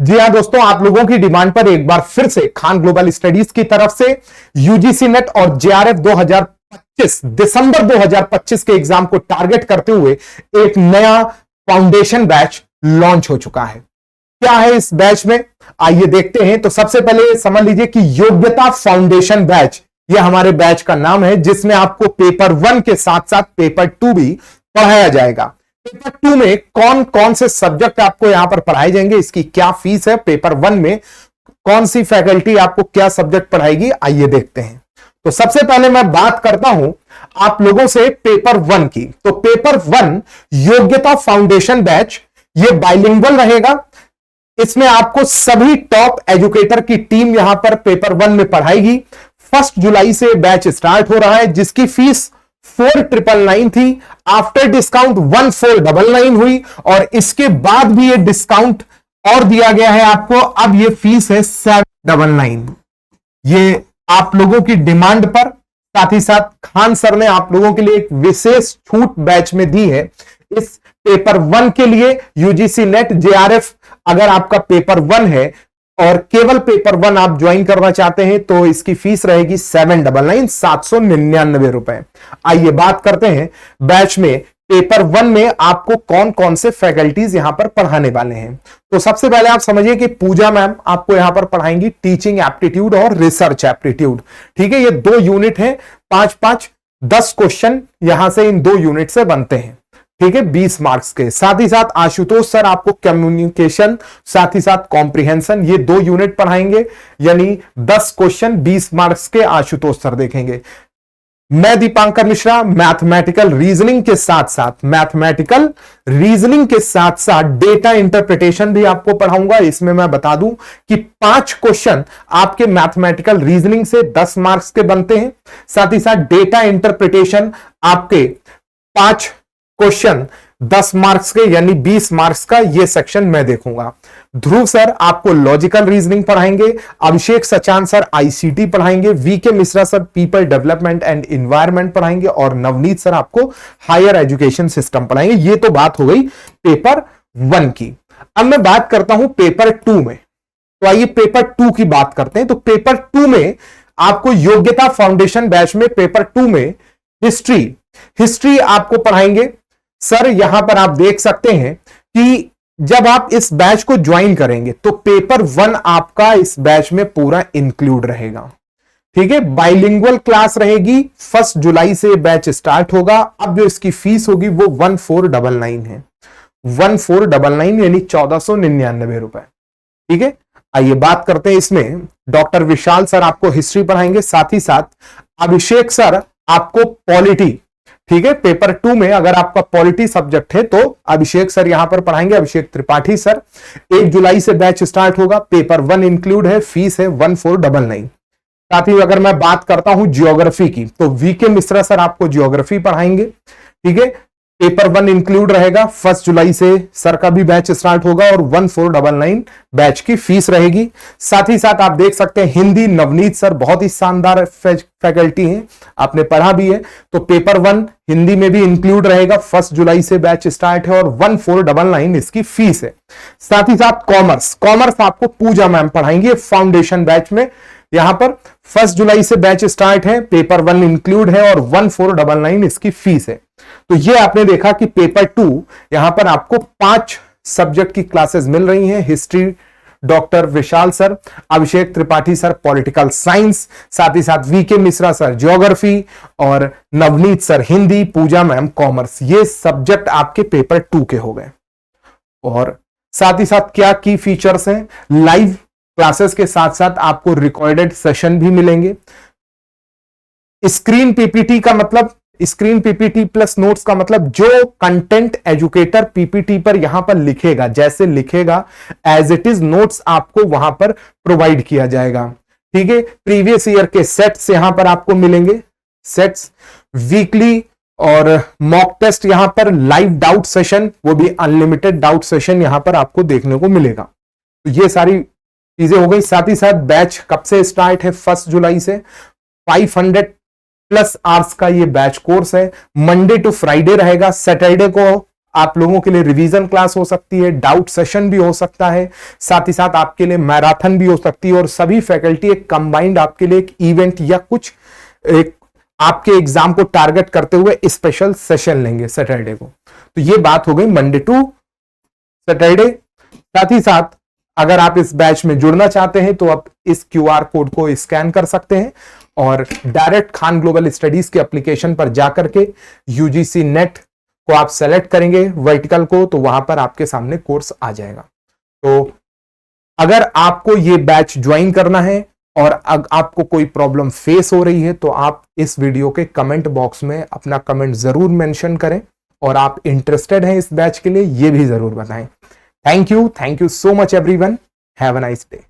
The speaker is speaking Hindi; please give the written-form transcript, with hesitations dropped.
जी हां दोस्तों, आप लोगों की डिमांड पर एक बार फिर से खान ग्लोबल स्टडीज की तरफ से यूजीसी नेट और जेआरएफ 2025 दिसंबर 2025 के एग्जाम को टारगेट करते हुए एक नया फाउंडेशन बैच लॉन्च हो चुका है। क्या है इस बैच में, आइए देखते हैं। तो सबसे पहले समझ लीजिए कि योग्यता फाउंडेशन बैच, यह हमारे बैच का नाम है, जिसमें आपको पेपर 1 के साथ साथ पेपर 2 भी पढ़ाया जाएगा। पेपर 2 में कौन कौन से सब्जेक्ट आपको यहां पर पढ़ाए जाएंगे, इसकी क्या फीस है, पेपर 1 में कौन सी फैकल्टी आपको क्या सब्जेक्ट पढ़ाएगी, आइए देखते हैं। तो सबसे पहले मैं बात करता हूं आप लोगों से पेपर 1 की। तो पेपर 1 योग्यता फाउंडेशन बैच, यह बाइलिंगुअल रहेगा। इसमें आपको सभी टॉप एजुकेटर की टीम यहां पर पेपर 1 में पढ़ाएगी। 1 जुलाई से बैच स्टार्ट हो रहा है, जिसकी फीस 4999 थी, आफ्टर डिस्काउंट 1499 हुई, और इसके बाद भी ये डिस्काउंट और दिया गया है आपको। अब ये फीस है 799। ये आप लोगों की डिमांड पर, साथ ही साथ खान सर ने आप लोगों के लिए एक विशेष छूट बैच में दी है। इस पेपर 1 के लिए यूजीसी नेट जेआरएफ, अगर आपका पेपर 1 है और केवल पेपर 1 आप ज्वाइन करना चाहते हैं तो इसकी फीस रहेगी 799 रुपए। आइए बात करते हैं बैच में पेपर 1 में आपको कौन कौन से फैकल्टीज यहां पर पढ़ाने वाले हैं। तो सबसे पहले आप समझिए कि पूजा मैम आपको यहां पर पढ़ाएंगी टीचिंग एप्टीट्यूड और रिसर्च एप्टीट्यूड। ठीक है, ये 2 यूनिट है, 5-5 10 क्वेश्चन यहां से इन 2 यूनिट से बनते हैं। ठीक है, 20 मार्क्स के। साथ ही साथ आशुतोष सर आपको कम्युनिकेशन, साथ ही साथ कॉम्प्रिहेंशन, ये 2 यूनिट पढ़ाएंगे, यानी 10 क्वेश्चन 20 मार्क्स के आशुतोष सर देखेंगे। मैं दीपांकर मिश्रा मैथमेटिकल रीजनिंग के साथ साथ डेटा इंटरप्रिटेशन भी आपको पढ़ाऊंगा। इसमें मैं बता दूं कि 5 क्वेश्चन आपके मैथमेटिकल रीजनिंग से 10 मार्क्स के बनते हैं। साथ ही साथ डेटा इंटरप्रिटेशन आपके 5 क्वेश्चन 10 मार्क्स के, यानी 20 मार्क्स का ये सेक्शन मैं देखूंगा। ध्रुव सर आपको लॉजिकल रीजनिंग पढ़ाएंगे, अभिषेक सचान सर आईसीटी पढ़ाएंगे, VK Mishra sir people development and environment पढ़ाएंगे, और नवनीत सर आपको हायर एजुकेशन सिस्टम पढ़ाएंगे। ये तो बात हो गई पेपर 1 की। अब मैं बात करता हूं पेपर 2 में। तो आइए पेपर 2 की बात करते हैं। तो पेपर 2 में आपको योग्यता फाउंडेशन बैच में पेपर 2 में हिस्ट्री आपको पढ़ाएंगे सर। यहां पर आप देख सकते हैं कि जब आप इस बैच को ज्वाइन करेंगे तो पेपर 1 आपका इस बैच में पूरा इंक्लूड रहेगा। ठीक है, बाइलिंगुअल क्लास रहेगी। 1 जुलाई से बैच स्टार्ट होगा। अब जो इसकी फीस होगी वो 1499 है, 1499 यानी 1499 रुपए। ठीक है, आइए बात करते हैं इसमें डॉक्टर विशाल सर आपको हिस्ट्री पढ़ाएंगे, साथ ही साथ अभिषेक सर आपको पॉलिटी। ठीक है, पेपर 2 में अगर आपका पॉलिटी सब्जेक्ट है तो अभिषेक सर यहां पर पढ़ाएंगे, अभिषेक त्रिपाठी सर। 1 जुलाई से बैच स्टार्ट होगा, पेपर 1 इंक्लूड है, फीस है 1499। साथ ही अगर मैं बात करता हूं ज्योग्राफी की तो वीके मिश्रा सर आपको ज्योग्राफी पढ़ाएंगे। ठीक है, पेपर 1 इंक्लूड रहेगा। 1 जुलाई से सर का भी बैच स्टार्ट होगा और 1499 बैच की फीस रहेगी। साथ ही साथ आप देख सकते हैं हिंदी, नवनीत सर बहुत ही शानदार फैकल्टी हैं, आपने पढ़ा भी है। तो पेपर 1 हिंदी में भी इंक्लूड रहेगा। 1 जुलाई से बैच स्टार्ट है और 1499 इसकी फीस है। साथ ही साथ कॉमर्स आपको पूजा मैम पढ़ाएंगे फाउंडेशन बैच में। यहां पर 1 जुलाई से बैच स्टार्ट है, पेपर 1 इंक्लूड है और 1499 इसकी फीस है। तो ये आपने देखा कि पेपर 2 यहां पर आपको 5 सब्जेक्ट की क्लासेस मिल रही हैं। हिस्ट्री डॉक्टर विशाल सर, अभिषेक त्रिपाठी सर पॉलिटिकल साइंस, साथ ही साथ वीके मिश्रा सर ज्योग्राफी और नवनीत सर हिंदी, पूजा मैम कॉमर्स। ये सब्जेक्ट आपके पेपर 2 के हो गए। और साथ ही साथ क्या की फीचर्स हैं, लाइव क्लासेस के साथ साथ आपको रिकॉर्डेड सेशन भी मिलेंगे। स्क्रीन पीपीटी का मतलब, स्क्रीन पीपीटी प्लस नोट्स का मतलब जो कंटेंट एजुकेटर पीपीटी पर यहां पर लिखेगा, जैसे लिखेगा एज इट इज नोट्स आपको वहां पर प्रोवाइड किया जाएगा। ठीक है, प्रीवियस ईयर के सेट्स यहां पर आपको मिलेंगे, सेट्स वीकली, और मॉक टेस्ट यहां पर, लाइव डाउट सेशन, वो भी अनलिमिटेड डाउट सेशन यहां पर आपको देखने को मिलेगा। तो ये सारी चीजें हो गई। साथ ही साथ बैच कब से स्टार्ट है, 1 जुलाई से। 500+ आवर्स का ये बैच कोर्स है, मंडे टू फ्राइडे रहेगा। सैटरडे को आप लोगों के लिए रिवीजन क्लास हो सकती है, डाउट सेशन भी हो सकता है, साथ ही साथ आपके लिए मैराथन भी हो सकती है, और सभी फैकल्टी एक कंबाइंड आपके लिए एक इवेंट या कुछ एक आपके एग्जाम को टारगेट करते हुए स्पेशल सेशन लेंगे सैटरडे को। तो ये बात हो गई मंडे टू सैटरडे। साथ ही साथ अगर आप इस बैच में जुड़ना चाहते हैं तो आप इस QR कोड को स्कैन कर सकते हैं और डायरेक्ट खान ग्लोबल स्टडीज के एप्लीकेशन पर जाकर के UGC नेट को आप सेलेक्ट करेंगे वर्टिकल को, तो वहां पर आपके सामने कोर्स आ जाएगा। तो अगर आपको ये बैच ज्वाइन करना है और आपको कोई प्रॉब्लम फेस हो रही है तो आप इस वीडियो के कमेंट बॉक्स में अपना कमेंट जरूर मेंशन करें, और आप इंटरेस्टेड हैं इस बैच के लिए ये भी जरूर बताएं। Thank you so much everyone, have a nice day.